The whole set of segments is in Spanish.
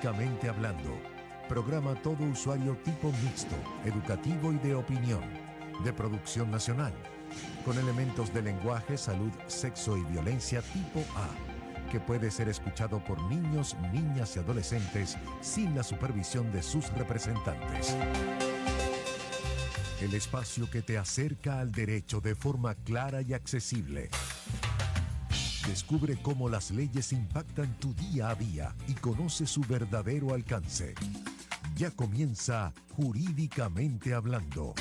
Jurídicamente Hablando. Programa todo usuario tipo mixto, educativo y de opinión, de producción nacional, con elementos de lenguaje, salud, sexo y violencia tipo A, que puede ser escuchado por niños, niñas y adolescentes sin la supervisión de sus representantes. El espacio que te acerca al derecho de forma clara y accesible. Descubre cómo las leyes impactan tu día a día y conoce su verdadero alcance. Ya comienza Jurídicamente Hablando.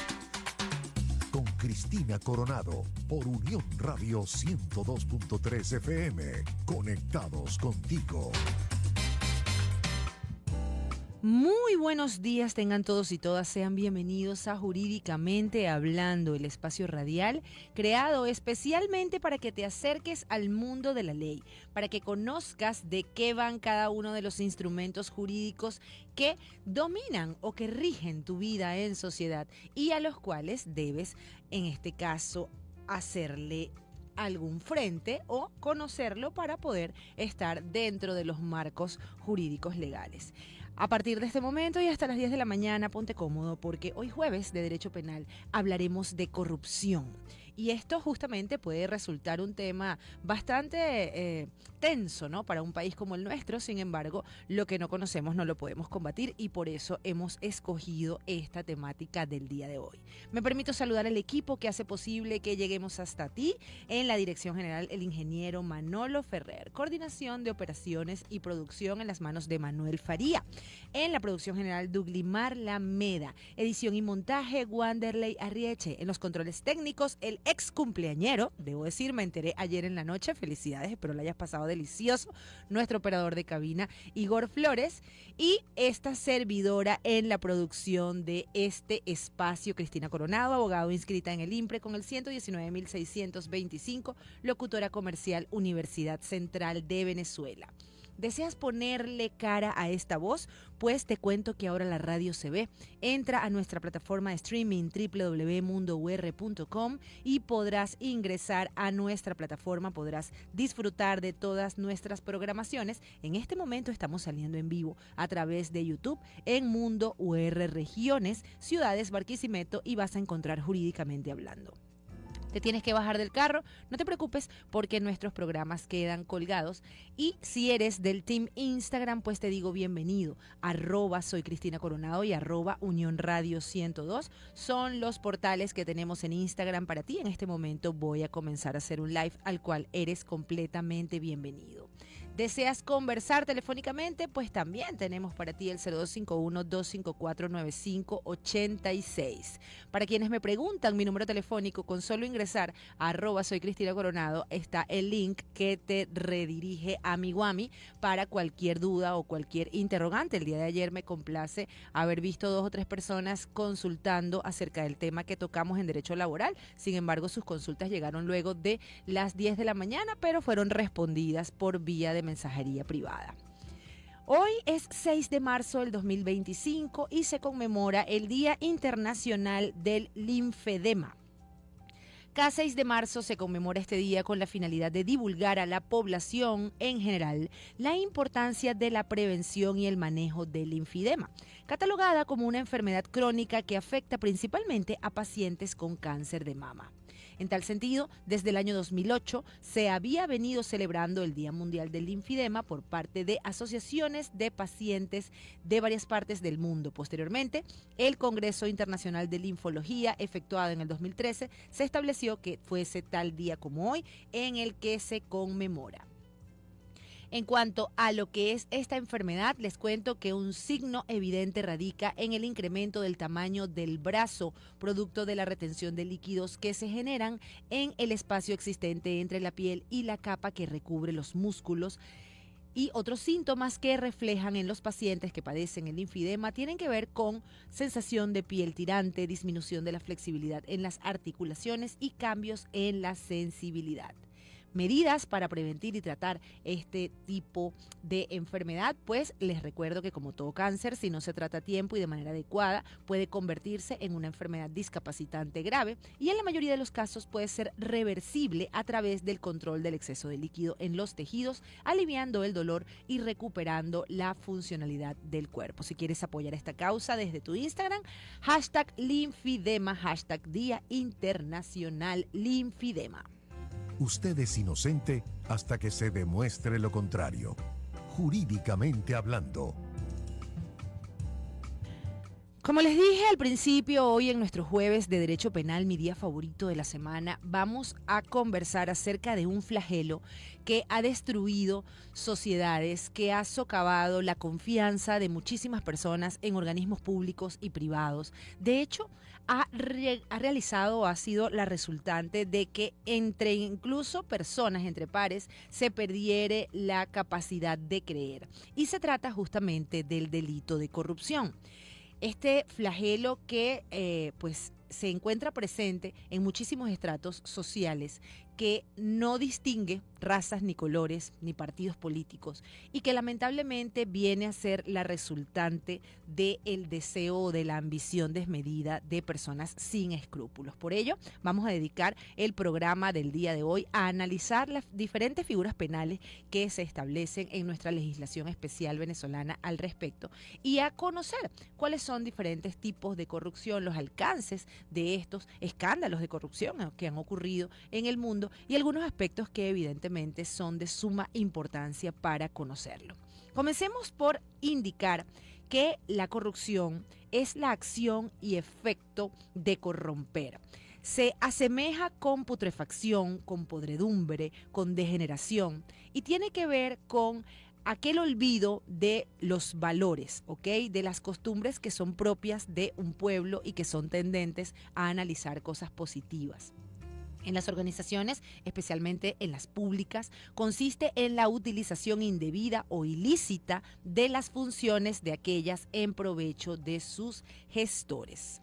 Con Cristina Coronado por Unión Radio 102.3 FM. Conectados contigo. Muy buenos días tengan todos y todas, sean bienvenidos a Jurídicamente Hablando, el espacio radial creado especialmente para que te acerques al mundo de la ley, para que conozcas de qué van cada uno de los instrumentos jurídicos que dominan o que rigen tu vida en sociedad y a los cuales debes, en este caso, hacerle algún frente o conocerlo para poder estar dentro de los marcos jurídicos legales. A partir de este momento y hasta las 10 de la mañana, ponte cómodo porque hoy jueves de Derecho Penal hablaremos de corrupción. Y esto justamente puede resultar un tema bastante tenso, ¿no? Para un país como el nuestro. Sin embargo, lo que no conocemos no lo podemos combatir y por eso hemos escogido esta temática del día de hoy. Me permito saludar al equipo que hace posible que lleguemos hasta ti. En la dirección general, el ingeniero Manolo Ferrer. Coordinación de operaciones y producción en las manos de Manuel Faría. En la producción general, Duglimar Lameda. Edición y montaje, Wanderley Arrieche. En los controles técnicos, el ex cumpleañero, debo decir, me enteré ayer en la noche, felicidades, espero lo hayas pasado delicioso, nuestro operador de cabina, Igor Flores, y esta servidora en la producción de este espacio, Cristina Coronado, abogado inscrita en el IMPRE con el 119.625, locutora comercial, Universidad Central de Venezuela. ¿Deseas ponerle cara a esta voz? Pues te cuento que ahora la radio se ve. Entra a nuestra plataforma de streaming www.mundour.com y podrás ingresar a nuestra plataforma, podrás disfrutar de todas nuestras programaciones. En este momento estamos saliendo en vivo a través de YouTube en Mundo UR Regiones, Ciudades, Barquisimeto y vas a encontrar Jurídicamente Hablando. Te tienes que bajar del carro, no te preocupes porque nuestros programas quedan colgados y si eres del team Instagram pues te digo bienvenido, @soy Cristina Coronado y @Unión Radio 102 son los portales que tenemos en Instagram para ti. En este momento voy a comenzar a hacer un live al cual eres completamente bienvenido. ¿Deseas conversar telefónicamente? Pues también tenemos para ti el 0251-254-9586. Para quienes me preguntan mi número telefónico, con solo ingresar @soy Cristina Coronado está el link que te redirige a mi Wami para cualquier duda o cualquier interrogante. El día de ayer me complace haber visto 2 o 3 personas consultando acerca del tema que tocamos en derecho laboral. Sin embargo, sus consultas llegaron luego de las 10 de la mañana, pero fueron respondidas por vía de mensajería privada. Hoy es 6 de marzo del 2025 y se conmemora el Día Internacional del Linfedema. Cada 6 de marzo se conmemora este día con la finalidad de divulgar a la población en general la importancia de la prevención y el manejo del linfedema, catalogada como una enfermedad crónica que afecta principalmente a pacientes con cáncer de mama. En tal sentido, desde el año 2008 se había venido celebrando el Día Mundial del Linfedema por parte de asociaciones de pacientes de varias partes del mundo. Posteriormente, el Congreso Internacional de Linfología, efectuado en el 2013, se estableció que fuese tal día como hoy en el que se conmemora. En cuanto a lo que es esta enfermedad, les cuento que un signo evidente radica en el incremento del tamaño del brazo, producto de la retención de líquidos que se generan en el espacio existente entre la piel y la capa que recubre los músculos. Y otros síntomas que reflejan en los pacientes que padecen el linfedema tienen que ver con sensación de piel tirante, disminución de la flexibilidad en las articulaciones y cambios en la sensibilidad. medidas para prevenir y tratar este tipo de enfermedad, pues les recuerdo que como todo cáncer, si no se trata a tiempo y de manera adecuada, puede convertirse en una enfermedad discapacitante grave y en la mayoría de los casos puede ser reversible a través del control del exceso de líquido en los tejidos, aliviando el dolor y recuperando la funcionalidad del cuerpo. Si quieres apoyar esta causa desde tu Instagram, #linfidema, Día Internacional Linfidema. Usted es inocente hasta que se demuestre lo contrario. Jurídicamente hablando. Como les dije al principio, hoy en nuestro jueves de Derecho Penal, mi día favorito de la semana, vamos a conversar acerca de un flagelo que ha destruido sociedades, que ha socavado la confianza de muchísimas personas en organismos públicos y privados. De hecho, ha sido la resultante de que entre incluso personas, entre pares, se perdiere la capacidad de creer. Y se trata justamente del delito de corrupción. Este flagelo que pues se encuentra presente en muchísimos estratos sociales, que no distingue razas ni colores ni partidos políticos y que lamentablemente viene a ser la resultante del deseo o de la ambición desmedida de personas sin escrúpulos. Por ello, vamos a dedicar el programa del día de hoy a analizar las diferentes figuras penales que se establecen en nuestra legislación especial venezolana al respecto y a conocer cuáles son diferentes tipos de corrupción, los alcances de estos escándalos de corrupción que han ocurrido en el mundo y algunos aspectos que evidentemente son de suma importancia para conocerlo. Comencemos por indicar que la corrupción es la acción y efecto de corromper. Se asemeja con putrefacción, con podredumbre, con degeneración y tiene que ver con aquel olvido de los valores, ¿ok? De las costumbres que son propias de un pueblo y que son tendentes a analizar cosas positivas. En las organizaciones, especialmente en las públicas, consiste en la utilización indebida o ilícita de las funciones de aquellas en provecho de sus gestores.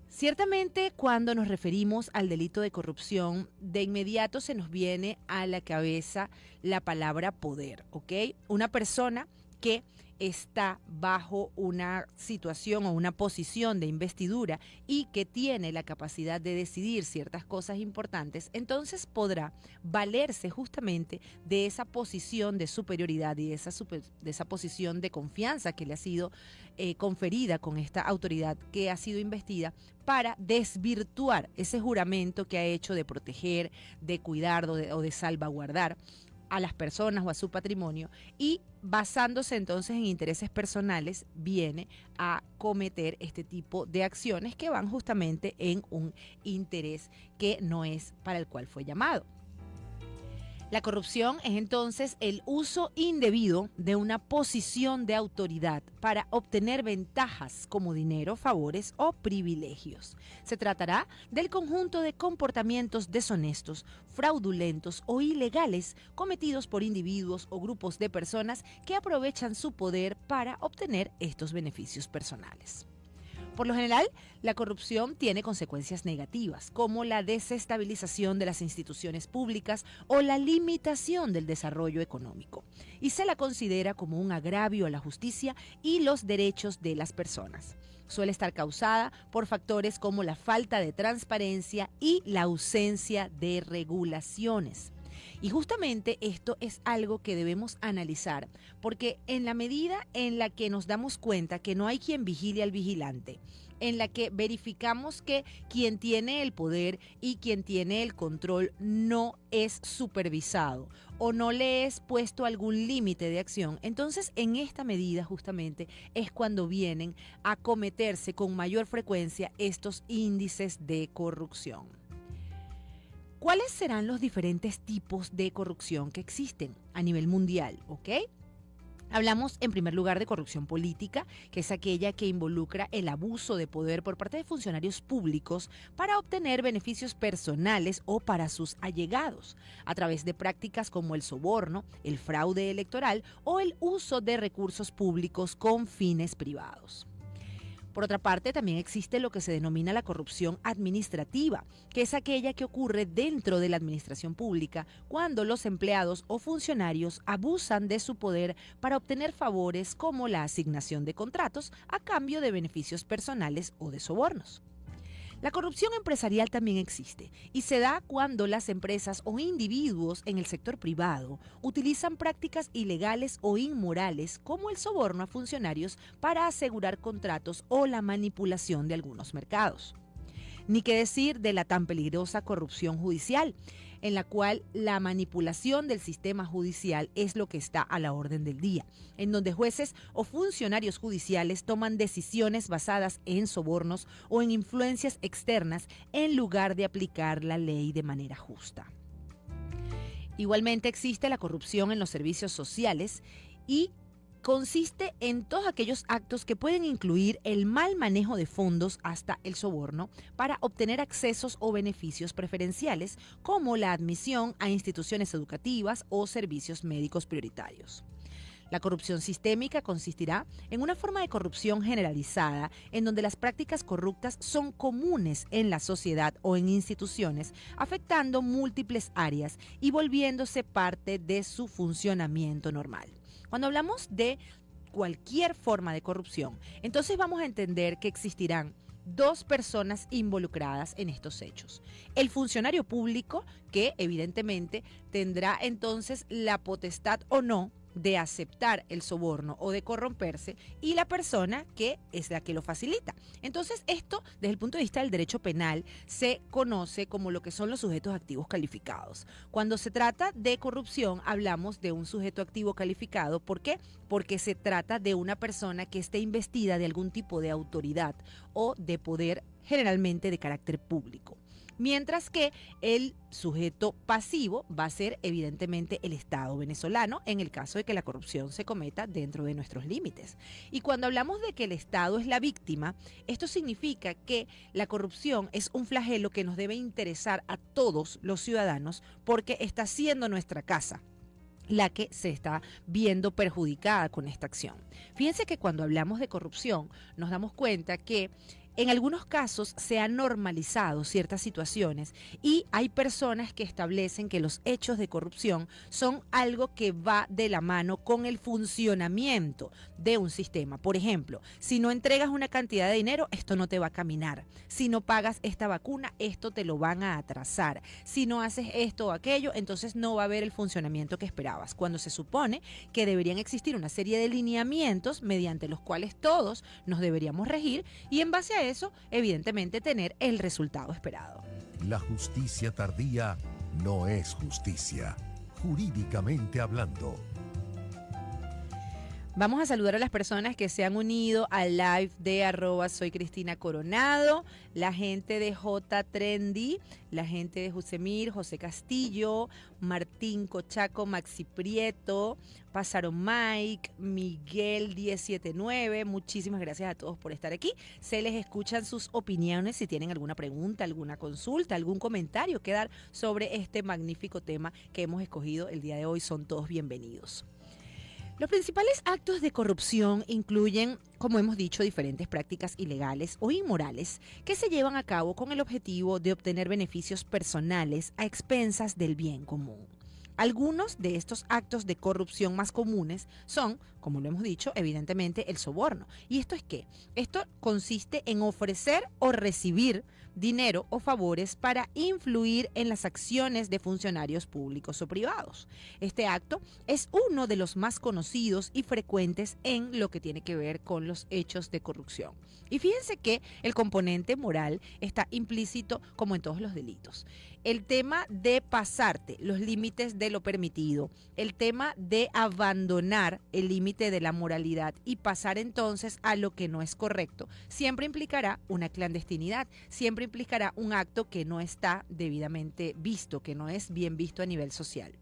Ciertamente, cuando nos referimos al delito de corrupción, de inmediato se nos viene a la cabeza la palabra poder, ¿ok? Una persona que está bajo una situación o una posición de investidura y que tiene la capacidad de decidir ciertas cosas importantes, entonces podrá valerse justamente de esa posición de superioridad y de esa posición de confianza que le ha sido conferida con esta autoridad que ha sido investida para desvirtuar ese juramento que ha hecho de proteger, de cuidar o de salvaguardar a las personas o a su patrimonio y basándose entonces en intereses personales viene a cometer este tipo de acciones que van justamente en un interés que no es para el cual fue llamado. La corrupción es entonces el uso indebido de una posición de autoridad para obtener ventajas como dinero, favores o privilegios. Se tratará del conjunto de comportamientos deshonestos, fraudulentos o ilegales cometidos por individuos o grupos de personas que aprovechan su poder para obtener estos beneficios personales. Por lo general, la corrupción tiene consecuencias negativas, como la desestabilización de las instituciones públicas o la limitación del desarrollo económico, y se la considera como un agravio a la justicia y los derechos de las personas. Suele estar causada por factores como la falta de transparencia y la ausencia de regulaciones. Y justamente esto es algo que debemos analizar, porque en la medida en la que nos damos cuenta que no hay quien vigile al vigilante, en la que verificamos que quien tiene el poder y quien tiene el control no es supervisado o no le es puesto algún límite de acción, entonces en esta medida justamente es cuando vienen a cometerse con mayor frecuencia estos índices de corrupción. ¿Cuáles serán los diferentes tipos de corrupción que existen a nivel mundial? ¿Ok? Hablamos en primer lugar de corrupción política, que es aquella que involucra el abuso de poder por parte de funcionarios públicos para obtener beneficios personales o para sus allegados, a través de prácticas como el soborno, el fraude electoral o el uso de recursos públicos con fines privados. Por otra parte, también existe lo que se denomina la corrupción administrativa, que es aquella que ocurre dentro de la administración pública cuando los empleados o funcionarios abusan de su poder para obtener favores como la asignación de contratos a cambio de beneficios personales o de sobornos. La corrupción empresarial también existe y se da cuando las empresas o individuos en el sector privado utilizan prácticas ilegales o inmorales como el soborno a funcionarios para asegurar contratos o la manipulación de algunos mercados. Ni qué decir de la tan peligrosa corrupción judicial, en la cual la manipulación del sistema judicial es lo que está a la orden del día, en donde jueces o funcionarios judiciales toman decisiones basadas en sobornos o en influencias externas en lugar de aplicar la ley de manera justa. Igualmente existe la corrupción en los servicios sociales y consiste en todos aquellos actos que pueden incluir el mal manejo de fondos hasta el soborno para obtener accesos o beneficios preferenciales, como la admisión a instituciones educativas o servicios médicos prioritarios. La corrupción sistémica consistirá en una forma de corrupción generalizada en donde las prácticas corruptas son comunes en la sociedad o en instituciones, afectando múltiples áreas y volviéndose parte de su funcionamiento normal. Cuando hablamos de cualquier forma de corrupción, entonces vamos a entender que existirán dos personas involucradas en estos hechos. El funcionario público, que evidentemente tendrá entonces la potestad o no de aceptar el soborno o de corromperse, y la persona que es la que lo facilita. Entonces, esto, desde el punto de vista del derecho penal, se conoce como lo que son los sujetos activos calificados. Cuando se trata de corrupción, hablamos de un sujeto activo calificado. ¿Por qué? Porque se trata de una persona que esté investida de algún tipo de autoridad o de poder, generalmente de carácter público. Mientras que el sujeto pasivo va a ser evidentemente el Estado venezolano en el caso de que la corrupción se cometa dentro de nuestros límites. Y cuando hablamos de que el Estado es la víctima, esto significa que la corrupción es un flagelo que nos debe interesar a todos los ciudadanos porque está siendo nuestra casa la que se está viendo perjudicada con esta acción. Fíjense que cuando hablamos de corrupción nos damos cuenta que en algunos casos se han normalizado ciertas situaciones y hay personas que establecen que los hechos de corrupción son algo que va de la mano con el funcionamiento de un sistema. Por ejemplo, si no entregas una cantidad de dinero, esto no te va a caminar. Si no pagas esta vacuna, esto te lo van a atrasar. Si no haces esto o aquello, entonces no va a haber el funcionamiento que esperabas. Cuando se supone que deberían existir una serie de lineamientos mediante los cuales todos nos deberíamos regir y en base a eso, evidentemente, tener el resultado esperado. La justicia tardía no es justicia, jurídicamente hablando. Vamos a saludar a las personas que se han unido al live de @soycristinacoronado, la gente de J Trendy, la gente de Josemir, José Castillo, Martín Cochaco, Maxi Prieto, Pasaron Mike, Miguel 179. Muchísimas gracias a todos por estar aquí. Se les escuchan sus opiniones si tienen alguna pregunta, alguna consulta, algún comentario que dar sobre este magnífico tema que hemos escogido el día de hoy. Son todos bienvenidos. Los principales actos de corrupción incluyen, como hemos dicho, diferentes prácticas ilegales o inmorales que se llevan a cabo con el objetivo de obtener beneficios personales a expensas del bien común. Algunos de estos actos de corrupción más comunes son, como lo hemos dicho, evidentemente el soborno. ¿Y esto es qué? Esto consiste en ofrecer o recibir dinero o favores para influir en las acciones de funcionarios públicos o privados. Este acto es uno de los más conocidos y frecuentes en lo que tiene que ver con los hechos de corrupción. Y fíjense que el componente moral está implícito como en todos los delitos. El tema de pasarte los límites de lo permitido, el tema de abandonar el límite de la moralidad y pasar entonces a lo que no es correcto, siempre implicará una clandestinidad, siempre implicará un acto que no está debidamente visto, que no es bien visto a nivel social.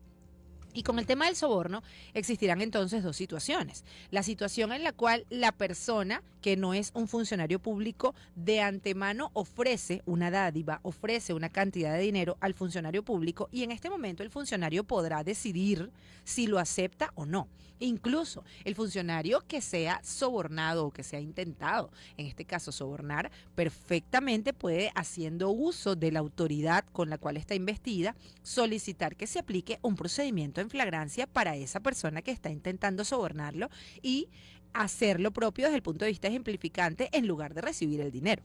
Y con el tema del soborno existirán entonces dos situaciones. La situación en la cual la persona que no es un funcionario público, de antemano ofrece una dádiva, ofrece una cantidad de dinero al funcionario público y en este momento el funcionario podrá decidir si lo acepta o no. Incluso el funcionario que sea sobornado o que sea intentado, en este caso sobornar, perfectamente puede, haciendo uso de la autoridad con la cual está investida, solicitar que se aplique un procedimiento en flagrancia para esa persona que está intentando sobornarlo y hacer lo propio desde el punto de vista ejemplificante en lugar de recibir el dinero.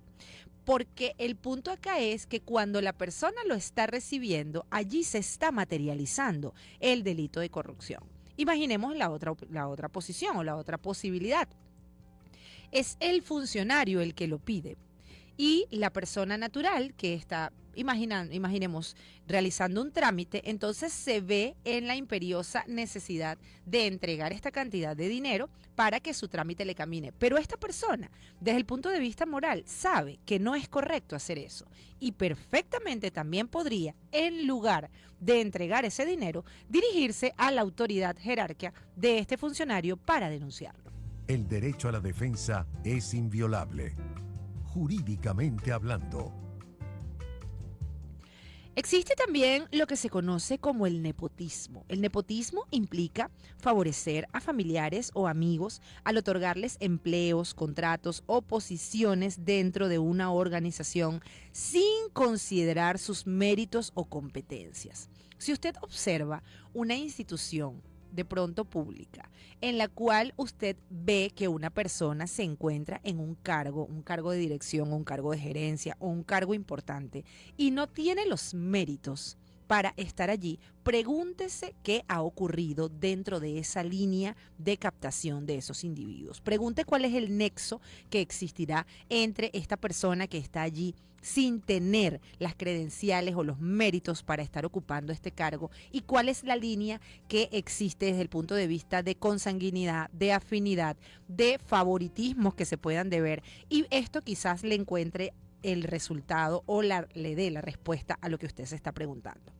Porque el punto acá es que cuando la persona lo está recibiendo, allí se está materializando el delito de corrupción. Imaginemos la otra posición o la otra posibilidad. Es el funcionario el que lo pide y la persona natural que está imaginemos, realizando un trámite, entonces se ve en la imperiosa necesidad de entregar esta cantidad de dinero para que su trámite le camine. Pero esta persona, desde el punto de vista moral, sabe que no es correcto hacer eso y perfectamente también podría, en lugar de entregar ese dinero, dirigirse a la autoridad jerárquica de este funcionario para denunciarlo. El derecho a la defensa es inviolable, jurídicamente hablando. Existe también lo que se conoce como el nepotismo. El nepotismo implica favorecer a familiares o amigos al otorgarles empleos, contratos o posiciones dentro de una organización sin considerar sus méritos o competencias. Si usted observa una institución de pronto pública, en la cual usted ve que una persona se encuentra en un cargo de dirección, un cargo de gerencia o un cargo importante y no tiene los méritos para estar allí, pregúntese qué ha ocurrido dentro de esa línea de captación de esos individuos. Pregunte cuál es el nexo que existirá entre esta persona que está allí sin tener las credenciales o los méritos para estar ocupando este cargo y cuál es la línea que existe desde el punto de vista de consanguinidad, de afinidad, de favoritismos que se puedan deber, y esto quizás le encuentre el resultado o le dé la respuesta a lo que usted se está preguntando.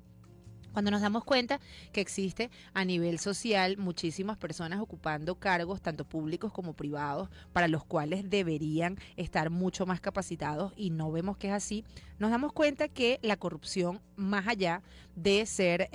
Cuando nos damos cuenta que existe a nivel social muchísimas personas ocupando cargos, tanto públicos como privados, para los cuales deberían estar mucho más capacitados y no vemos que es así, nos damos cuenta que la corrupción, más allá de ser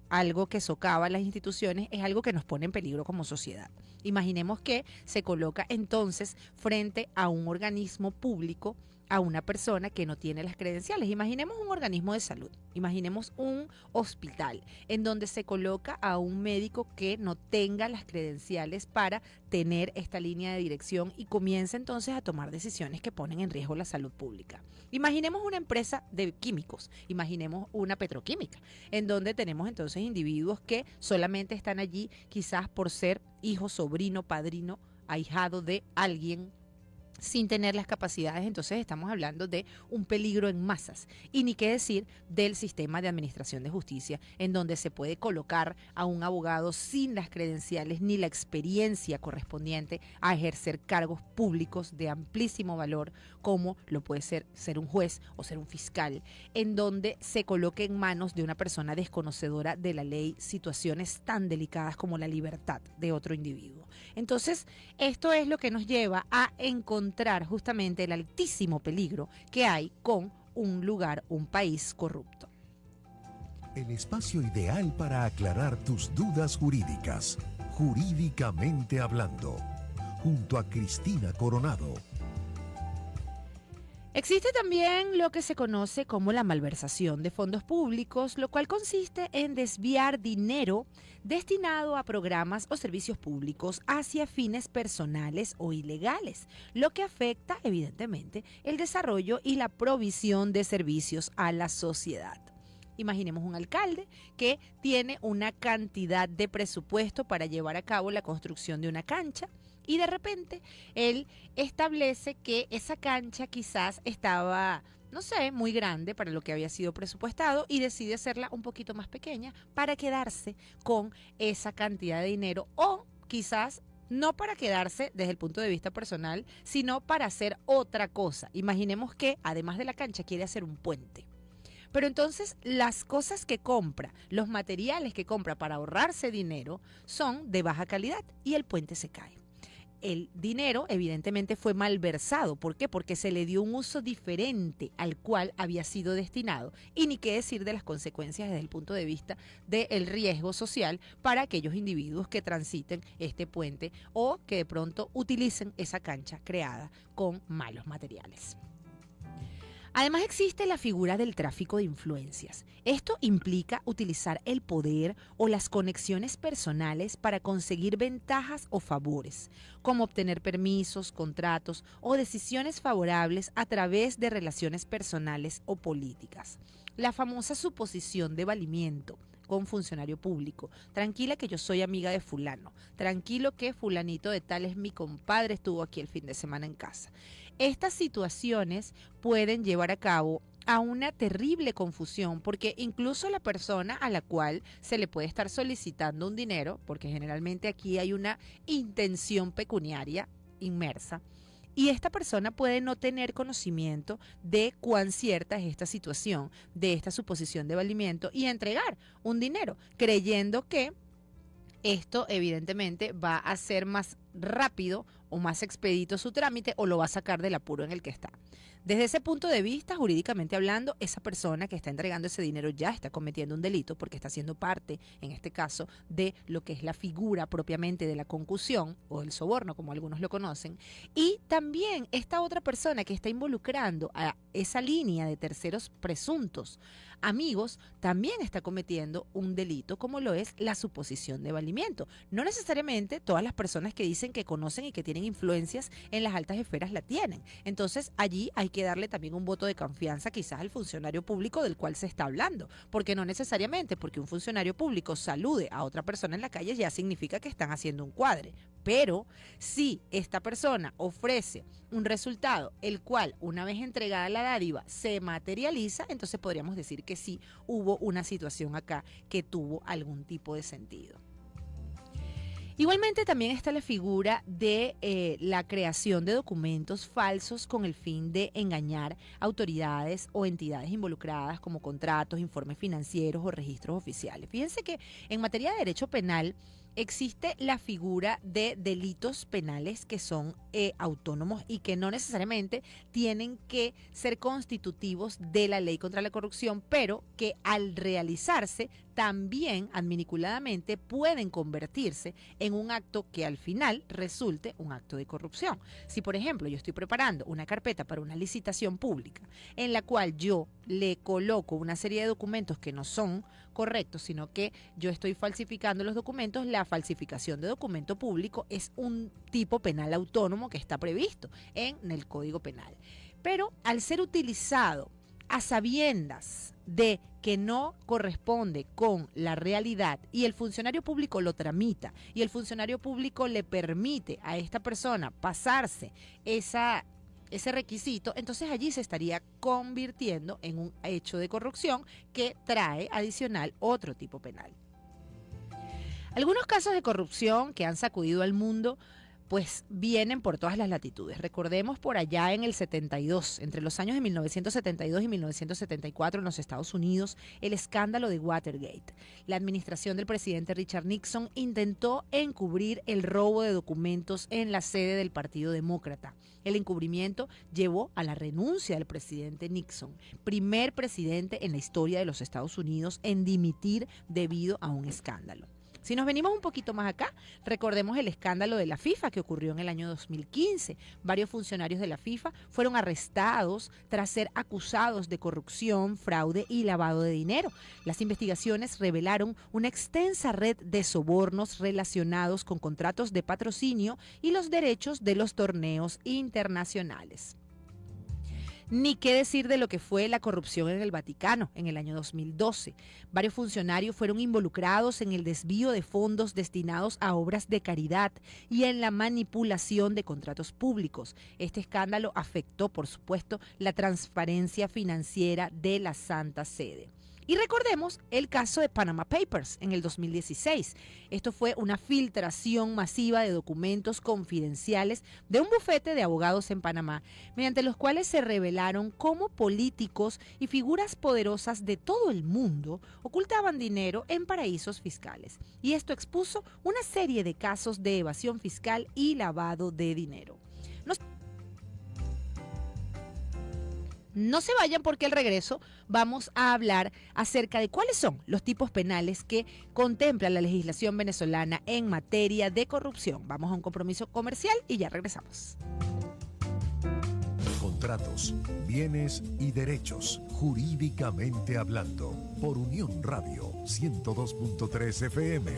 algo que socava las instituciones, es algo que nos pone en peligro como sociedad. Imaginemos que se coloca entonces frente a un organismo público a una persona que no tiene las credenciales. Imaginemos un organismo de salud, imaginemos un hospital en donde se coloca a un médico que no tenga las credenciales para tener esta línea de dirección y comienza entonces a tomar decisiones que ponen en riesgo la salud pública. Imaginemos una empresa de químicos, imaginemos una petroquímica, en donde tenemos entonces individuos que solamente están allí quizás por ser hijo, sobrino, padrino, ahijado de alguien sin tener las capacidades. Entonces estamos hablando de un peligro en masas y ni qué decir del sistema de administración de justicia, en donde se puede colocar a un abogado sin las credenciales ni la experiencia correspondiente a ejercer cargos públicos de amplísimo valor, como lo puede ser un juez o ser un fiscal, en donde se coloque en manos de una persona desconocedora de la ley situaciones tan delicadas como la libertad de otro individuo. Entonces, esto es lo que nos lleva a encontrar justamente el altísimo peligro que hay con un país corrupto. El espacio ideal para aclarar tus dudas jurídicas, jurídicamente hablando, junto a Cristina Coronado. Existe también lo que se conoce como la malversación de fondos públicos, lo cual consiste en desviar dinero destinado a programas o servicios públicos hacia fines personales o ilegales, lo que afecta evidentemente el desarrollo y la provisión de servicios a la sociedad. Imaginemos un alcalde que tiene una cantidad de presupuesto para llevar a cabo la construcción de una cancha y de repente él establece que esa cancha quizás estaba, no sé, muy grande para lo que había sido presupuestado y decide hacerla un poquito más pequeña para quedarse con esa cantidad de dinero o quizás no para quedarse desde el punto de vista personal, sino para hacer otra cosa. Imaginemos que además de la cancha quiere hacer un puente. Pero entonces las cosas que compra, los materiales que compra para ahorrarse dinero son de baja calidad y el puente se cae. el dinero evidentemente fue malversado. ¿Por qué? Porque se le dio un uso diferente al cual había sido destinado. Y ni qué decir de las consecuencias desde el punto de vista del riesgo social para aquellos individuos que transiten este puente o que de pronto utilicen esa cancha creada con malos materiales. Además existe la figura del tráfico de influencias. Esto implica utilizar el poder o las conexiones personales para conseguir ventajas o favores, como obtener permisos, contratos o decisiones favorables a través de relaciones personales o políticas. La famosa suposición de valimiento con funcionario público. Tranquila que yo soy amiga de fulano. Tranquilo que fulanito de tal es mi compadre, estuvo aquí el fin de semana en casa. Estas situaciones pueden llevar a cabo a una terrible confusión, porque incluso la persona a la cual se le puede estar solicitando un dinero, porque generalmente aquí hay una intención pecuniaria inmersa, y esta persona puede no tener conocimiento de cuán cierta es esta situación, de esta suposición de valimiento, y entregar un dinero, creyendo que esto evidentemente va a ser más rápido o más expedito su trámite o lo va a sacar del apuro en el que está. Desde ese punto de vista, jurídicamente hablando, esa persona que está entregando ese dinero ya está cometiendo un delito porque está siendo parte, en este caso, de lo que es la figura propiamente de la concusión o el soborno, como algunos lo conocen. Y también esta otra persona que está involucrando a esa línea de terceros presuntos amigos también está cometiendo un delito, como lo es la suposición de valimiento. No necesariamente todas las personas que dicen que conocen y que tienen influencias en las altas esferas la tienen. Entonces allí hay que darle también un voto de confianza quizás al funcionario público del cual se está hablando, porque no necesariamente porque un funcionario público salude a otra persona en la calle ya significa que están haciendo un cuadre. Pero si esta persona ofrece un resultado el cual una vez entregada la dádiva se materializa, entonces podríamos decir que sí hubo una situación acá que tuvo algún tipo de sentido. Igualmente también está la figura de la creación de documentos falsos con el fin de engañar autoridades o entidades involucradas como contratos, informes financieros o registros oficiales. Fíjense que en materia de derecho penal existe la figura de delitos penales que son autónomos y que no necesariamente tienen que ser constitutivos de la ley contra la corrupción, pero que al realizarse también adminiculadamente pueden convertirse en un acto que al final resulte un acto de corrupción. Si, por ejemplo, yo estoy preparando una carpeta para una licitación pública en la cual yo le coloco una serie de documentos que no son correctos, sino que yo estoy falsificando los documentos, la falsificación de documento público es un tipo penal autónomo que está previsto en el Código Penal. Pero al ser utilizado a sabiendas de que no corresponde con la realidad y el funcionario público lo tramita y el funcionario público le permite a esta persona pasarse ese requisito, entonces allí se estaría convirtiendo en un hecho de corrupción que trae adicional otro tipo penal. Algunos casos de corrupción que han sacudido al mundo pues vienen por todas las latitudes. Recordemos por allá en el 72, entre los años de 1972 y 1974 en los Estados Unidos, el escándalo de Watergate. La administración del presidente Richard Nixon intentó encubrir el robo de documentos en la sede del Partido Demócrata. El encubrimiento llevó a la renuncia del presidente Nixon, primer presidente en la historia de los Estados Unidos en dimitir debido a un escándalo. Si nos venimos un poquito más acá, recordemos el escándalo de la FIFA que ocurrió en el año 2015. Varios funcionarios de la FIFA fueron arrestados tras ser acusados de corrupción, fraude y lavado de dinero. Las investigaciones revelaron una extensa red de sobornos relacionados con contratos de patrocinio y los derechos de los torneos internacionales. Ni qué decir de lo que fue la corrupción en el Vaticano en el año 2012. Varios funcionarios fueron involucrados en el desvío de fondos destinados a obras de caridad y en la manipulación de contratos públicos. Este escándalo afectó, por supuesto, la transparencia financiera de la Santa Sede. Y recordemos el caso de Panama Papers en el 2016. Esto fue una filtración masiva de documentos confidenciales de un bufete de abogados en Panamá, mediante los cuales se revelaron cómo políticos y figuras poderosas de todo el mundo ocultaban dinero en paraísos fiscales. Y esto expuso una serie de casos de evasión fiscal y lavado de dinero. No se vayan porque al regreso vamos a hablar acerca de cuáles son los tipos penales que contempla la legislación venezolana en materia de corrupción. Vamos a un compromiso comercial y ya regresamos. Contratos, bienes y derechos, jurídicamente hablando, por Unión Radio 102.3 FM.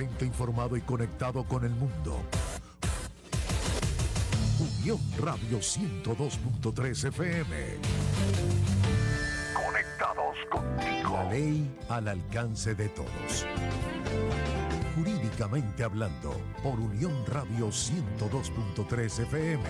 atento, informado y conectado con el mundo. Unión Radio 102.3 FM. Conectados contigo. La ley al alcance de todos. Jurídicamente hablando, por Unión Radio 102.3 FM.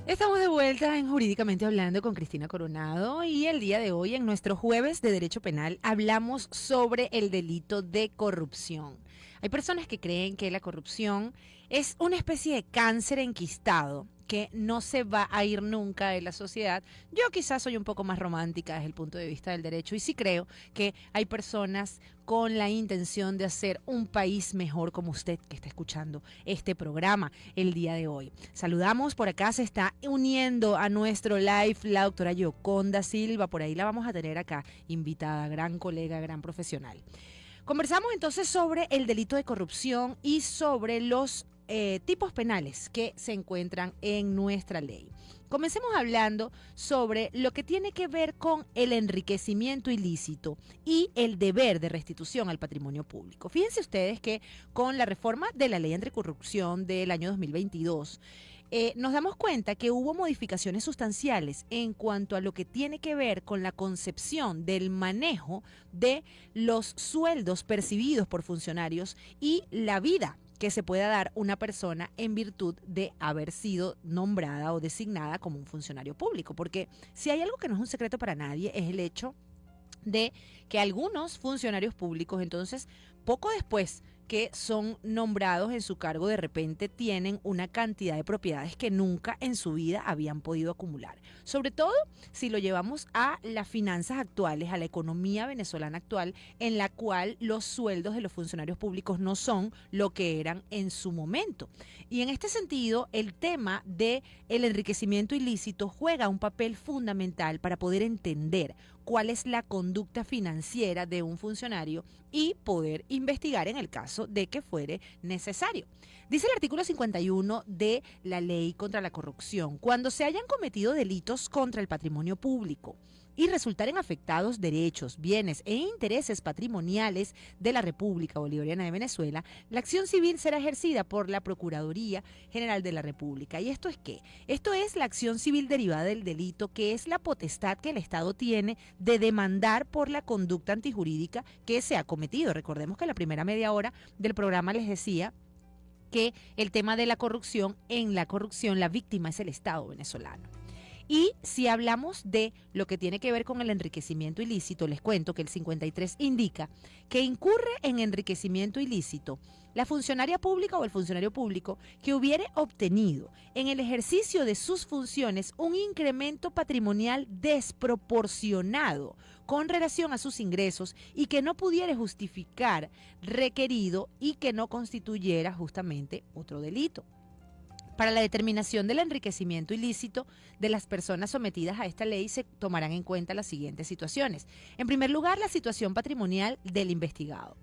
Estamos de vuelta en Jurídicamente Hablando con Cristina Coronado y el día de hoy en nuestro jueves de Derecho Penal hablamos sobre el delito de corrupción. Hay personas que creen que la corrupción es una especie de cáncer enquistado que no se va a ir nunca de la sociedad. Yo quizás soy un poco más romántica desde el punto de vista del derecho y sí creo que hay personas con la intención de hacer un país mejor, como usted que está escuchando este programa el día de hoy. Saludamos, por acá se está uniendo a nuestro live la doctora Yoconda Silva, por ahí la vamos a tener acá invitada, gran colega, gran profesional. Conversamos entonces sobre el delito de corrupción y sobre los tipos penales que se encuentran en nuestra ley. Comencemos hablando sobre lo que tiene que ver con el enriquecimiento ilícito y el deber de restitución al patrimonio público. Fíjense ustedes que con la reforma de la ley anticorrupción del año 2022, nos damos cuenta que hubo modificaciones sustanciales en cuanto a lo que tiene que ver con la concepción del manejo de los sueldos percibidos por funcionarios y la vida que se pueda dar una persona en virtud de haber sido nombrada o designada como un funcionario público. Porque si hay algo que no es un secreto para nadie, es el hecho de que algunos funcionarios públicos, entonces, poco después que son nombrados en su cargo, de repente tienen una cantidad de propiedades que nunca en su vida habían podido acumular. Sobre todo si lo llevamos a las finanzas actuales, a la economía venezolana actual, en la cual los sueldos de los funcionarios públicos no son lo que eran en su momento. Y en este sentido, el tema del enriquecimiento ilícito juega un papel fundamental para poder entender cuál es la conducta financiera de un funcionario y poder investigar en el caso de que fuere necesario. Dice el artículo 51 de la Ley contra la Corrupción: cuando se hayan cometido delitos contra el patrimonio público y resultaren afectados derechos, bienes e intereses patrimoniales de la República Bolivariana de Venezuela, la acción civil será ejercida por la Procuraduría General de la República. ¿Y esto es qué? Esto es la acción civil derivada del delito, que es la potestad que el Estado tiene de demandar por la conducta antijurídica que se ha cometido. Recordemos que en la primera media hora del programa les decía que el tema de la corrupción, en la corrupción la víctima es el Estado venezolano. Y si hablamos de lo que tiene que ver con el enriquecimiento ilícito, les cuento que el 53 indica que incurre en enriquecimiento ilícito la funcionaria pública o el funcionario público que hubiere obtenido en el ejercicio de sus funciones un incremento patrimonial desproporcionado con relación a sus ingresos y que no pudiera justificar requerido y que no constituyera justamente otro delito. Para la determinación del enriquecimiento ilícito de las personas sometidas a esta ley se tomarán en cuenta las siguientes situaciones. En primer lugar, la situación patrimonial del investigado.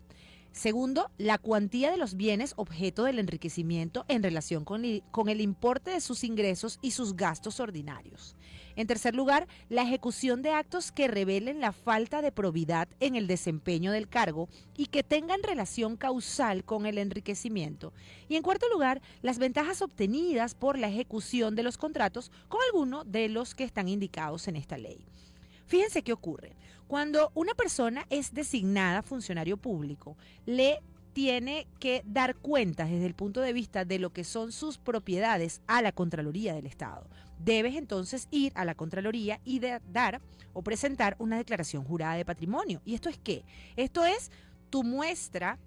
Segundo, la cuantía de los bienes objeto del enriquecimiento en relación con el importe de sus ingresos y sus gastos ordinarios. En tercer lugar, la ejecución de actos que revelen la falta de probidad en el desempeño del cargo y que tengan relación causal con el enriquecimiento. Y en cuarto lugar, las ventajas obtenidas por la ejecución de los contratos con alguno de los que están indicados en esta ley. Fíjense qué ocurre. Cuando una persona es designada funcionario público, le tiene que dar cuentas desde el punto de vista de lo que son sus propiedades a la Contraloría del Estado. Debes entonces ir a la Contraloría y dar o presentar una declaración jurada de patrimonio. ¿Y esto es qué? Esto es tu muestra,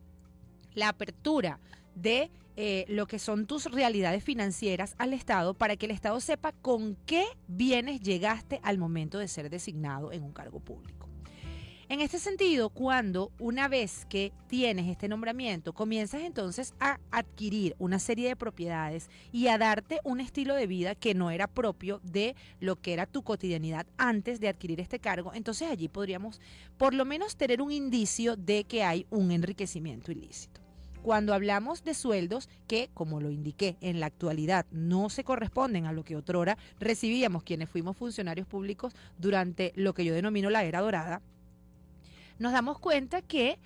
la apertura de lo que son tus realidades financieras al Estado para que el Estado sepa con qué bienes llegaste al momento de ser designado en un cargo público. En este sentido, cuando una vez que tienes este nombramiento, comienzas entonces a adquirir una serie de propiedades y a darte un estilo de vida que no era propio de lo que era tu cotidianidad antes de adquirir este cargo, entonces allí podríamos por lo menos tener un indicio de que hay un enriquecimiento ilícito. Cuando hablamos de sueldos que, como lo indiqué, en la actualidad no se corresponden a lo que otrora recibíamos quienes fuimos funcionarios públicos durante lo que yo denomino la era dorada, nos damos cuenta que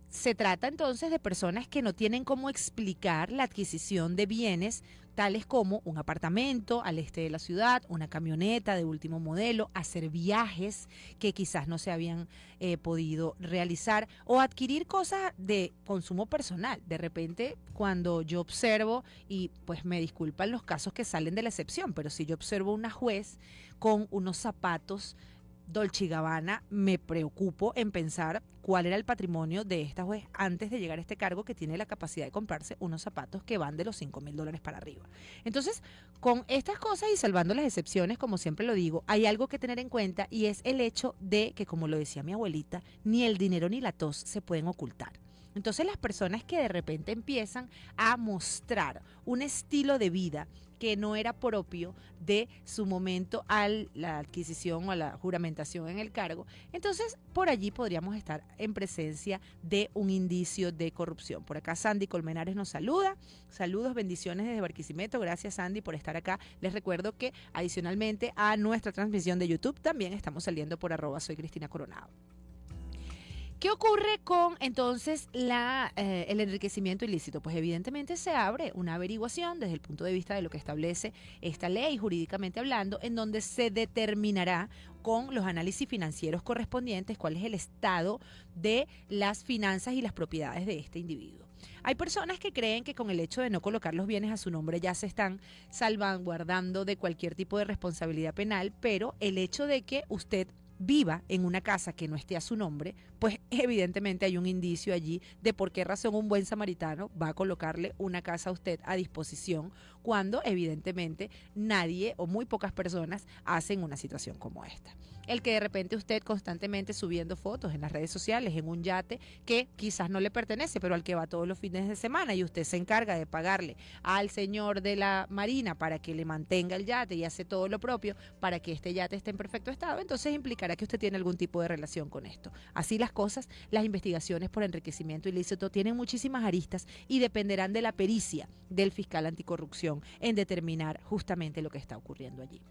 se trata entonces de personas que no tienen cómo explicar la adquisición de bienes tales como un apartamento al este de la ciudad, una camioneta de último modelo, hacer viajes que quizás no se habían podido realizar o adquirir cosas de consumo personal. De repente, cuando yo observo, y pues me disculpan los casos que salen de la excepción, pero si yo observo una juez con unos zapatos Dolce & Gabbana, me preocupo en pensar cuál era el patrimonio de esta juez antes de llegar a este cargo, que tiene la capacidad de comprarse unos zapatos que van de los $5,000 para arriba. Entonces, con estas cosas y salvando las excepciones, como siempre lo digo, hay algo que tener en cuenta, y es el hecho de que, como lo decía mi abuelita, ni el dinero ni la tos se pueden ocultar. Entonces, las personas que de repente empiezan a mostrar un estilo de vida que no era propio de su momento a la adquisición o a la juramentación en el cargo, entonces por allí podríamos estar en presencia de un indicio de corrupción. Por acá Sandy Colmenares nos saluda. Saludos, bendiciones desde Barquisimeto. Gracias, Sandy, por estar acá. Les recuerdo que adicionalmente a nuestra transmisión de YouTube también estamos saliendo por @soy Cristina Coronado. ¿Qué ocurre con entonces el enriquecimiento ilícito? Pues evidentemente se abre una averiguación desde el punto de vista de lo que establece esta ley, jurídicamente hablando, en donde se determinará con los análisis financieros correspondientes cuál es el estado de las finanzas y las propiedades de este individuo. Hay personas que creen que con el hecho de no colocar los bienes a su nombre ya se están salvaguardando de cualquier tipo de responsabilidad penal, pero el hecho de que usted viva en una casa que no esté a su nombre, pues evidentemente hay un indicio allí de por qué razón un buen samaritano va a colocarle una casa a usted a disposición cuando evidentemente nadie o muy pocas personas hacen una situación como esta. El que de repente usted constantemente subiendo fotos en las redes sociales en un yate que quizás no le pertenece, pero al que va todos los fines de semana, y usted se encarga de pagarle al señor de la marina para que le mantenga el yate y hace todo lo propio para que este yate esté en perfecto estado, entonces implicará que usted tiene algún tipo de relación con esto. Así las cosas, las investigaciones por enriquecimiento ilícito tienen muchísimas aristas y dependerán de la pericia del fiscal anticorrupción en determinar justamente lo que está ocurriendo allí.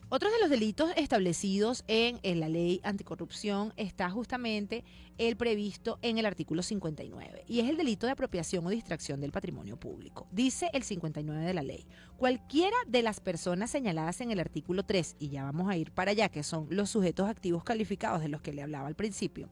Otro de los delitos establecidos en la ley anticorrupción está justamente el previsto en el artículo 59, y es el delito de apropiación o distracción del patrimonio público. Dice el 59 de la ley: cualquiera de las personas señaladas en el artículo 3, y ya vamos a ir para allá, que son los sujetos activos calificados de los que le hablaba al principio,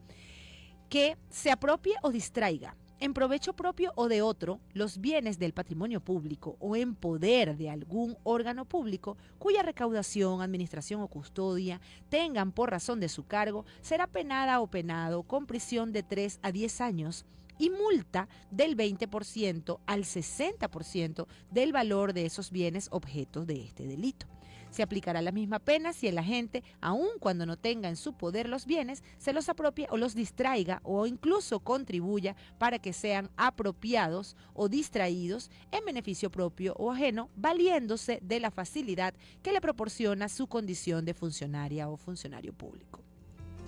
que se apropie o distraiga en provecho propio o de otro los bienes del patrimonio público o en poder de algún órgano público cuya recaudación, administración o custodia tengan por razón de su cargo, será penada o penado con prisión de 3 a 10 años y multa del 20% al 60% del valor de esos bienes objetos de este delito. Se aplicará la misma pena si el agente, aun cuando no tenga en su poder los bienes, se los apropia o los distraiga o incluso contribuya para que sean apropiados o distraídos en beneficio propio o ajeno, valiéndose de la facilidad que le proporciona su condición de funcionaria o funcionario público.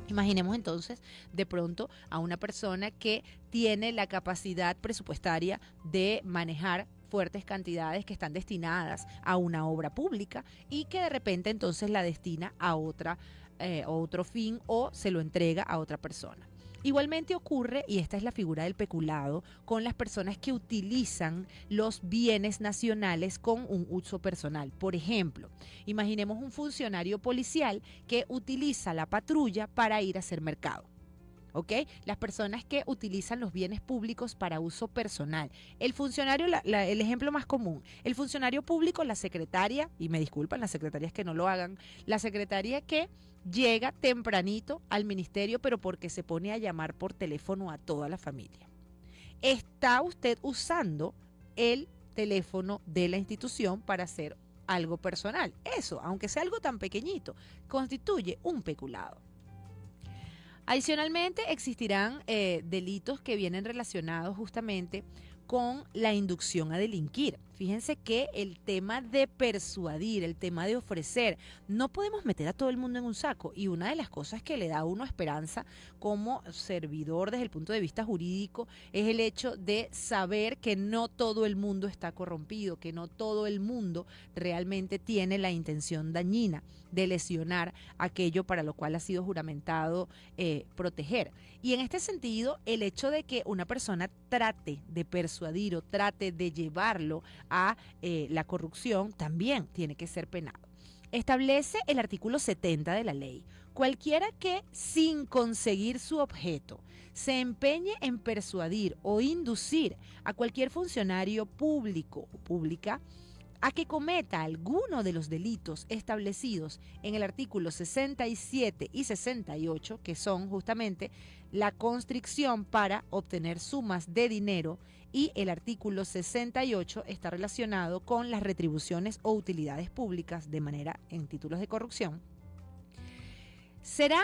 Imaginemos entonces de pronto a una persona que tiene la capacidad presupuestaria de manejar fuertes cantidades que están destinadas a una obra pública y que de repente entonces la destina a otro fin o se lo entrega a otra persona. Igualmente ocurre, y esta es la figura del peculado, con las personas que utilizan los bienes nacionales con un uso personal. Por ejemplo, imaginemos un funcionario policial que utiliza la patrulla para ir a hacer mercado. ¿Ok? Las personas que utilizan los bienes públicos para uso personal. El funcionario, el ejemplo más común, el funcionario público, la secretaria, y me disculpan las secretarias que no lo hagan, la secretaria que llega tempranito al ministerio, pero porque se pone a llamar por teléfono a toda la familia. ¿Está usted usando el teléfono de la institución para hacer algo personal? Eso, aunque sea algo tan pequeñito, constituye un peculado. Adicionalmente, existirán delitos que vienen relacionados justamente con la inducción a delinquir. Fíjense que el tema de persuadir, el tema de ofrecer, no podemos meter a todo el mundo en un saco. Y una de las cosas que le da a uno esperanza como servidor desde el punto de vista jurídico es el hecho de saber que no todo el mundo está corrompido, que no todo el mundo realmente tiene la intención dañina de lesionar aquello para lo cual ha sido juramentado proteger. Y en este sentido, el hecho de que una persona trate de persuadir o trate de llevarlo a la corrupción también tiene que ser penado. Establece el artículo 70 de la ley: cualquiera que, sin conseguir su objeto, se empeñe en persuadir o inducir a cualquier funcionario público o pública a que cometa alguno de los delitos establecidos en el artículo 67 y 68, que son justamente la constricción para obtener sumas de dinero, y el artículo 68 está relacionado con las retribuciones o utilidades públicas de manera en títulos de corrupción, será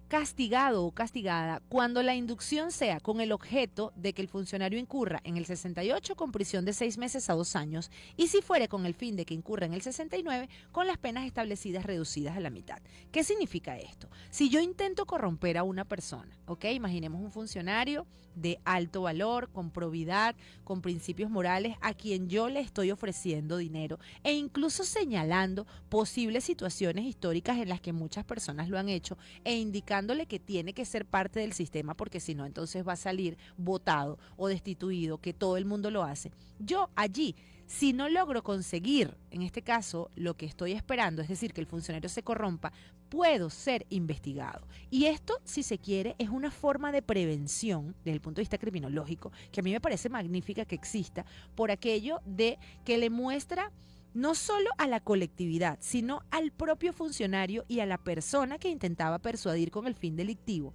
castigado o castigada cuando la inducción sea con el objeto de que el funcionario incurra en el 68 con prisión de 6 meses a 2 años, y si fuere con el fin de que incurra en el 69 con las penas establecidas reducidas a la mitad. ¿Qué significa esto? Si yo intento corromper a una persona, ¿ok? Imaginemos un funcionario de alto valor, con probidad, con principios morales, a quien yo le estoy ofreciendo dinero e incluso señalando posibles situaciones históricas en las que muchas personas lo han hecho e indicándole que tiene que ser parte del sistema, porque si no, entonces va a salir votado o destituido, que todo el mundo lo hace. Yo allí, si no logro conseguir, en este caso, lo que estoy esperando, es decir, que el funcionario se corrompa, puedo ser investigado. Y esto, si se quiere, es una forma de prevención desde el punto de vista criminológico, que a mí me parece magnífica que exista, por aquello de que le muestra no solo a la colectividad, sino al propio funcionario y a la persona que intentaba persuadir con el fin delictivo,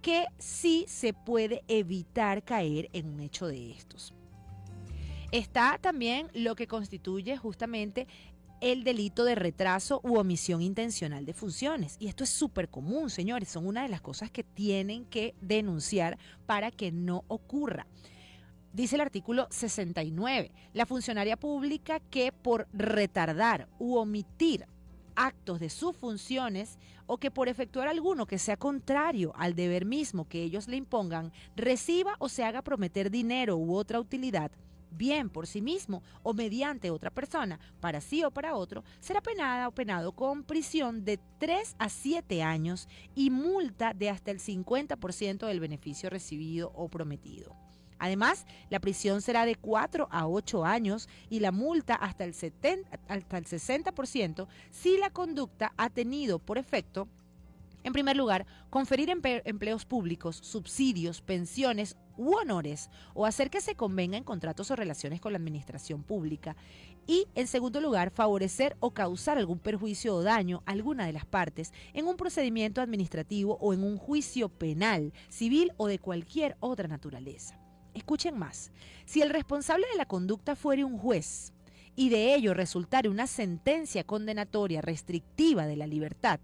que sí se puede evitar caer en un hecho de estos. Está también lo que constituye justamente el delito de retraso u omisión intencional de funciones. Y esto es súper común, señores. Son una de las cosas que tienen que denunciar para que no ocurra. Dice el artículo 69, la funcionaria pública que por retardar u omitir actos de sus funciones o que por efectuar alguno que sea contrario al deber mismo que ellos le impongan, reciba o se haga prometer dinero u otra utilidad, bien por sí mismo o mediante otra persona, para sí o para otro, será penada o penado con prisión de 3 a 7 años y multa de hasta el 50% del beneficio recibido o prometido. Además, la prisión será de 4 a 8 años y la multa hasta el 60% si la conducta ha tenido por efecto, en primer lugar, conferir empleos públicos, subsidios, pensiones u honores, o hacer que se convenga en contratos o relaciones con la administración pública, y, en segundo lugar, favorecer o causar algún perjuicio o daño a alguna de las partes en un procedimiento administrativo o en un juicio penal, civil o de cualquier otra naturaleza. Escuchen más. Si el responsable de la conducta fuere un juez y de ello resultare una sentencia condenatoria restrictiva de la libertad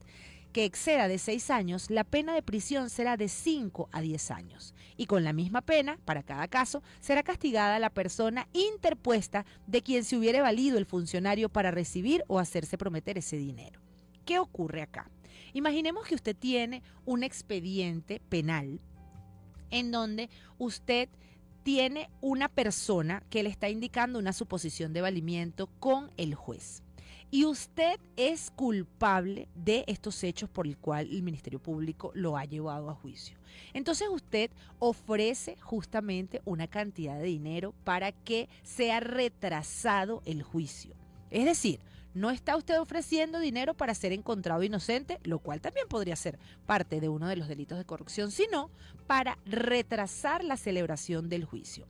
que exceda de 6 años, la pena de prisión será de 5 a 10 años. Y con la misma pena, para cada caso, será castigada la persona interpuesta de quien se hubiere valido el funcionario para recibir o hacerse prometer ese dinero. ¿Qué ocurre acá? Imaginemos que usted tiene un expediente penal en donde usted tiene una persona que le está indicando una suposición de valimiento con el juez. Y usted es culpable de estos hechos por el cual el Ministerio Público lo ha llevado a juicio. Entonces usted ofrece justamente una cantidad de dinero para que sea retrasado el juicio. Es decir, no está usted ofreciendo dinero para ser encontrado inocente, lo cual también podría ser parte de uno de los delitos de corrupción, sino para retrasar la celebración del juicio.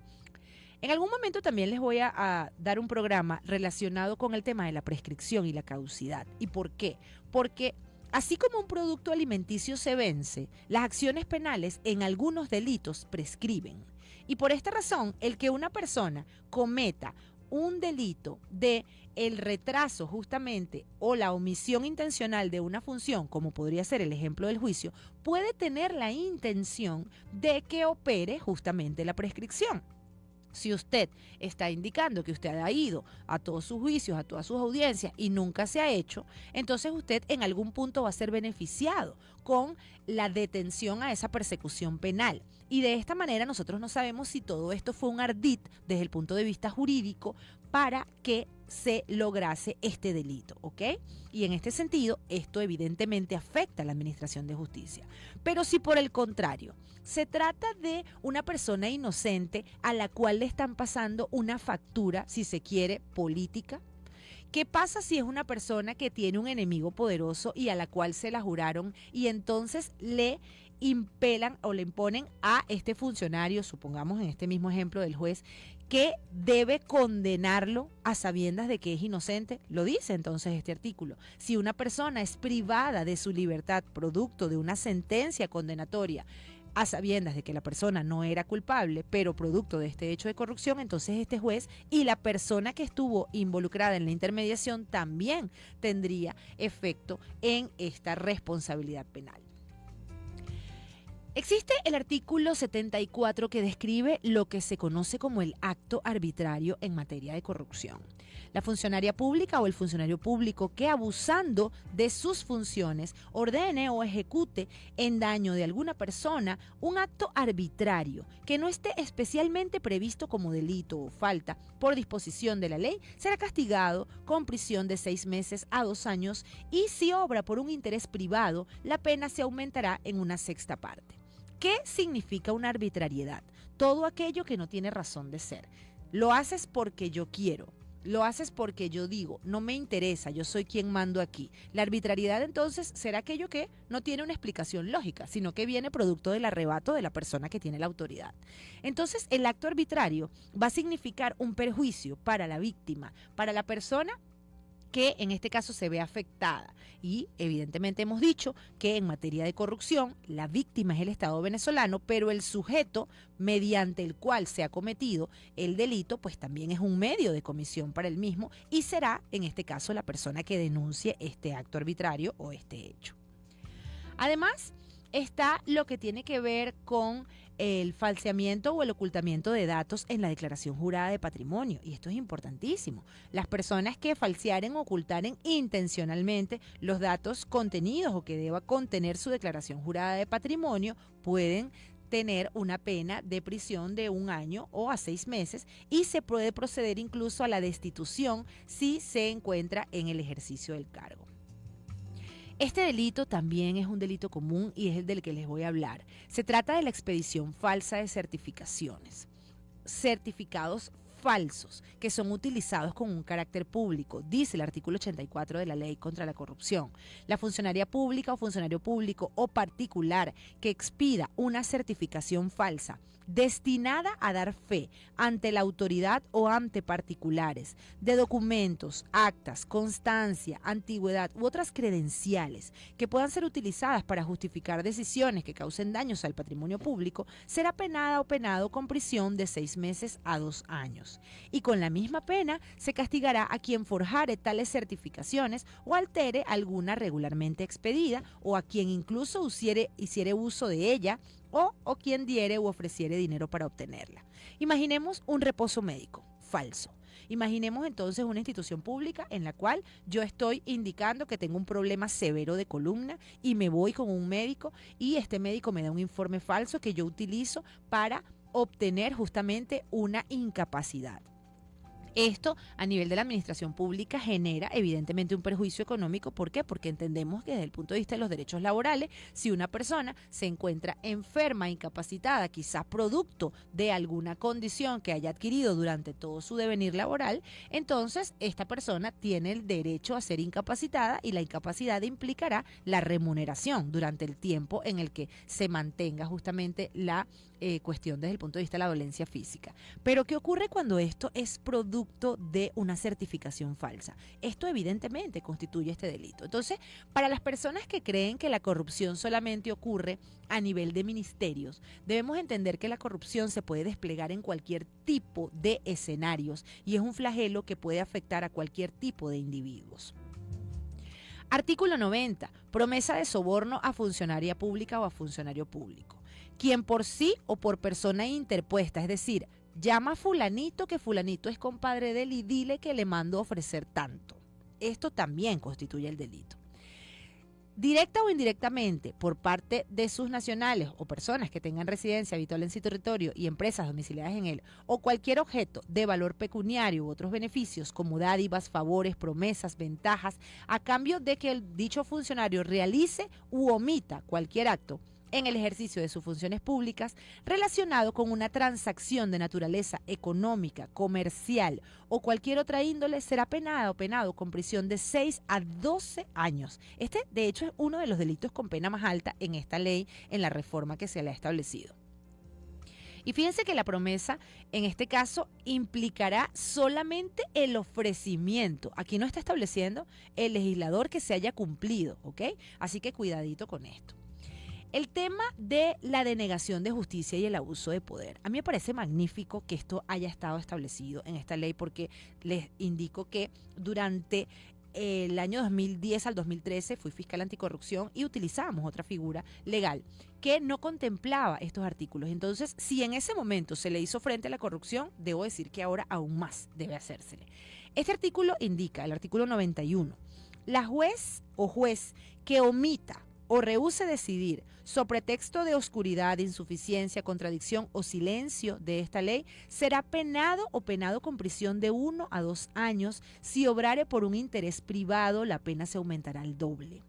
En algún momento también les voy a dar un programa relacionado con el tema de la prescripción y la caducidad. ¿Y por qué? Porque así como un producto alimenticio se vence, las acciones penales en algunos delitos prescriben. Y por esta razón, el que una persona cometa un delito de el retraso justamente o la omisión intencional de una función, como podría ser el ejemplo del juicio, puede tener la intención de que opere justamente la prescripción. Si usted está indicando que usted ha ido a todos sus juicios, a todas sus audiencias y nunca se ha hecho, entonces usted en algún punto va a ser beneficiado con la detención a esa persecución penal. Y de esta manera nosotros no sabemos si todo esto fue un ardid desde el punto de vista jurídico para que se lograse este delito, ¿ok? Y en este sentido, esto evidentemente afecta a la administración de justicia. Pero si por el contrario, se trata de una persona inocente a la cual le están pasando una factura, si se quiere, política, ¿qué pasa si es una persona que tiene un enemigo poderoso y a la cual se la juraron y entonces le impelan o le imponen a este funcionario, supongamos en este mismo ejemplo del juez, que debe condenarlo a sabiendas de que es inocente? Lo dice entonces este artículo. Si una persona es privada de su libertad producto de una sentencia condenatoria, a sabiendas de que la persona no era culpable, pero producto de este hecho de corrupción, entonces este juez y la persona que estuvo involucrada en la intermediación también tendría efecto en esta responsabilidad penal. Existe el artículo 74 que describe lo que se conoce como el acto arbitrario en materia de corrupción. La funcionaria pública o el funcionario público que, abusando de sus funciones, ordene o ejecute en daño de alguna persona un acto arbitrario que no esté especialmente previsto como delito o falta por disposición de la ley, será castigado con prisión de 6 meses a 2 años y si obra por un interés privado, la pena se aumentará en una sexta parte. ¿Qué significa una arbitrariedad? Todo aquello que no tiene razón de ser. Lo haces porque yo quiero, lo haces porque yo digo, no me interesa, yo soy quien mando aquí. La arbitrariedad entonces será aquello que no tiene una explicación lógica, sino que viene producto del arrebato de la persona que tiene la autoridad. Entonces el acto arbitrario va a significar un perjuicio para la víctima, para la persona que en este caso se ve afectada. Y evidentemente hemos dicho que en materia de corrupción la víctima es el Estado venezolano, pero el sujeto mediante el cual se ha cometido el delito pues también es un medio de comisión para el mismo y será en este caso la persona que denuncie este acto arbitrario o este hecho. Además, está lo que tiene que ver con el falseamiento o el ocultamiento de datos en la declaración jurada de patrimonio. Y esto es importantísimo. Las personas que falsearen o ocultaren intencionalmente los datos contenidos o que deba contener su declaración jurada de patrimonio pueden tener una pena de prisión de 1 año o a 6 meses y se puede proceder incluso a la destitución si se encuentra en el ejercicio del cargo. Este delito también es un delito común y es el del que les voy a hablar. Se trata de la expedición falsa de certificaciones. Certificados falsos que son utilizados con un carácter público, dice el artículo 84 de la Ley contra la Corrupción. La funcionaria pública o funcionario público o particular que expida una certificación falsa destinada a dar fe ante la autoridad o ante particulares de documentos, actas, constancia, antigüedad u otras credenciales que puedan ser utilizadas para justificar decisiones que causen daños al patrimonio público, será penada o penado con prisión de 6 meses a 2 años. Y con la misma pena se castigará a quien forjare tales certificaciones o altere alguna regularmente expedida o a quien incluso hiciere uso de ella o quien diere u ofreciere dinero para obtenerla. Imaginemos un reposo médico falso. Imaginemos entonces una institución pública en la cual yo estoy indicando que tengo un problema severo de columna y me voy con un médico y este médico me da un informe falso que yo utilizo para obtener justamente una incapacidad. Esto a nivel de la administración pública genera evidentemente un perjuicio económico. ¿Por qué? Porque entendemos que desde el punto de vista de los derechos laborales, si una persona se encuentra enferma, incapacitada, quizás producto de alguna condición que haya adquirido durante todo su devenir laboral, entonces esta persona tiene el derecho a ser incapacitada y la incapacidad implicará la remuneración durante el tiempo en el que se mantenga justamente la cuestión desde el punto de vista de la dolencia física. Pero ¿qué ocurre cuando esto es producto de una certificación falsa? Esto evidentemente constituye este delito. Entonces, para las personas que creen que la corrupción solamente ocurre a nivel de ministerios, debemos entender que la corrupción se puede desplegar en cualquier tipo de escenarios y es un flagelo que puede afectar a cualquier tipo de individuos. Artículo 90. Promesa de soborno a funcionaria pública o a funcionario público. Quien por sí o por persona interpuesta, es decir, llama a fulanito, que fulanito es compadre de él, y dile que le mando a ofrecer tanto. Esto también constituye el delito. Directa o indirectamente por parte de sus nacionales o personas que tengan residencia habitual en su territorio y empresas domiciliadas en él, o cualquier objeto de valor pecuniario u otros beneficios como dádivas, favores, promesas, ventajas, a cambio de que el dicho funcionario realice u omita cualquier acto en el ejercicio de sus funciones públicas relacionado con una transacción de naturaleza económica, comercial o cualquier otra índole, será penado con prisión de 6 a 12 años. Este, de hecho, es uno de los delitos con pena más alta en esta ley, en la reforma que se le ha establecido. Y fíjense que la promesa, en este caso, implicará solamente el ofrecimiento. Aquí no está estableciendo el legislador que se haya cumplido, ¿ok? Así que cuidadito con esto. El tema de la denegación de justicia y el abuso de poder. A mí me parece magnífico que esto haya estado establecido en esta ley, porque les indico que durante el año 2010 al 2013 fui fiscal anticorrupción y utilizábamos otra figura legal que no contemplaba estos artículos. Entonces, si en ese momento se le hizo frente a la corrupción, debo decir que ahora aún más debe hacérsele. Este artículo indica, el artículo 91, la juez o juez que omita o rehúse decidir sobre pretexto de oscuridad, insuficiencia, contradicción o silencio de esta ley, será penado o penado con prisión de 1 a 2 años. Si obrare por un interés privado, la pena se aumentará al doble.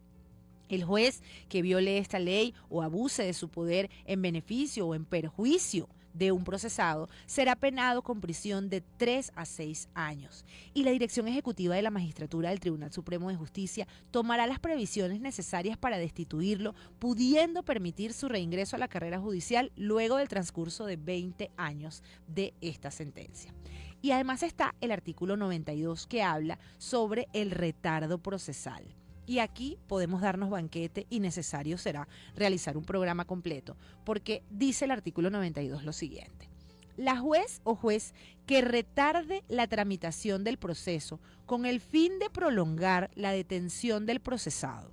El juez que viole esta ley o abuse de su poder en beneficio o en perjuicio de un procesado será penado con prisión de 3 a 6 años. Y la Dirección Ejecutiva de la Magistratura del Tribunal Supremo de Justicia tomará las previsiones necesarias para destituirlo, pudiendo permitir su reingreso a la carrera judicial luego del transcurso de 20 años de esta sentencia. Y además está el artículo 92 que habla sobre el retardo procesal. Y aquí podemos darnos banquete y necesario será realizar un programa completo, porque dice el artículo 92 lo siguiente: la juez o juez que retarde la tramitación del proceso con el fin de prolongar la detención del procesado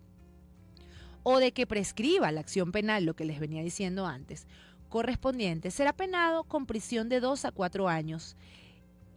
o de que prescriba la acción penal, lo que les venía diciendo antes, correspondiente, será penado con prisión de 2 a 4 años.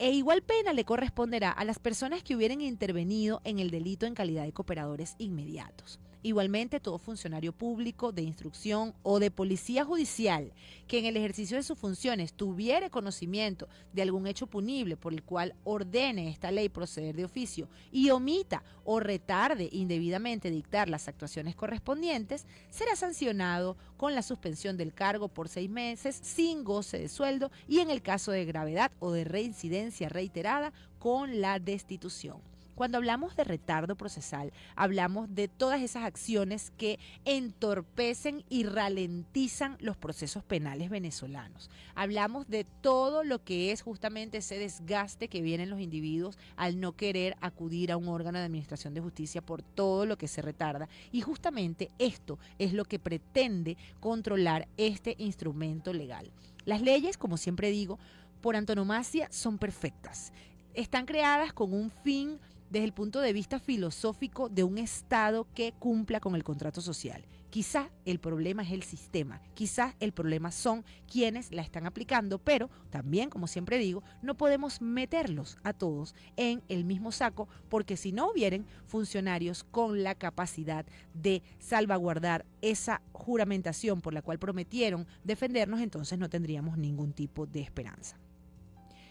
E igual pena le corresponderá a las personas que hubieran intervenido en el delito en calidad de cooperadores inmediatos. Igualmente, todo funcionario público de instrucción o de policía judicial que en el ejercicio de sus funciones tuviere conocimiento de algún hecho punible por el cual ordene esta ley proceder de oficio y omita o retarde indebidamente dictar las actuaciones correspondientes, será sancionado con la suspensión del cargo por 6 meses sin goce de sueldo y, en el caso de gravedad o de reincidencia reiterada, con la destitución. Cuando hablamos de retardo procesal, hablamos de todas esas acciones que entorpecen y ralentizan los procesos penales venezolanos. Hablamos de todo lo que es justamente ese desgaste que vienen los individuos al no querer acudir a un órgano de administración de justicia por todo lo que se retarda. Y justamente esto es lo que pretende controlar este instrumento legal. Las leyes, como siempre digo, por antonomasia son perfectas. Están creadas con un fin desde el punto de vista filosófico de un Estado que cumpla con el contrato social. Quizá el problema es el sistema, quizá el problema son quienes la están aplicando, pero también, como siempre digo, no podemos meterlos a todos en el mismo saco, porque si no hubieran funcionarios con la capacidad de salvaguardar esa juramentación por la cual prometieron defendernos, entonces no tendríamos ningún tipo de esperanza.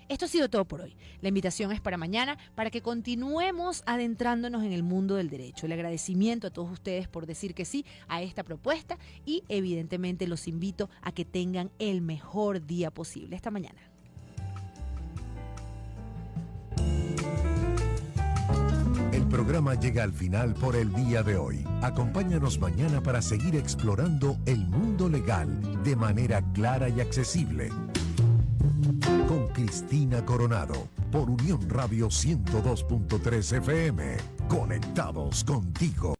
Esto ha sido todo por hoy. La invitación es para mañana, para que continuemos adentrándonos en el mundo del derecho. El agradecimiento a todos ustedes por decir que sí a esta propuesta y evidentemente los invito a que tengan el mejor día posible. Hasta mañana. El programa llega al final por el día de hoy. Acompáñanos mañana para seguir explorando el mundo legal de manera clara y accesible. Con Cristina Coronado, por Unión Radio 102.3 FM. Conectados contigo.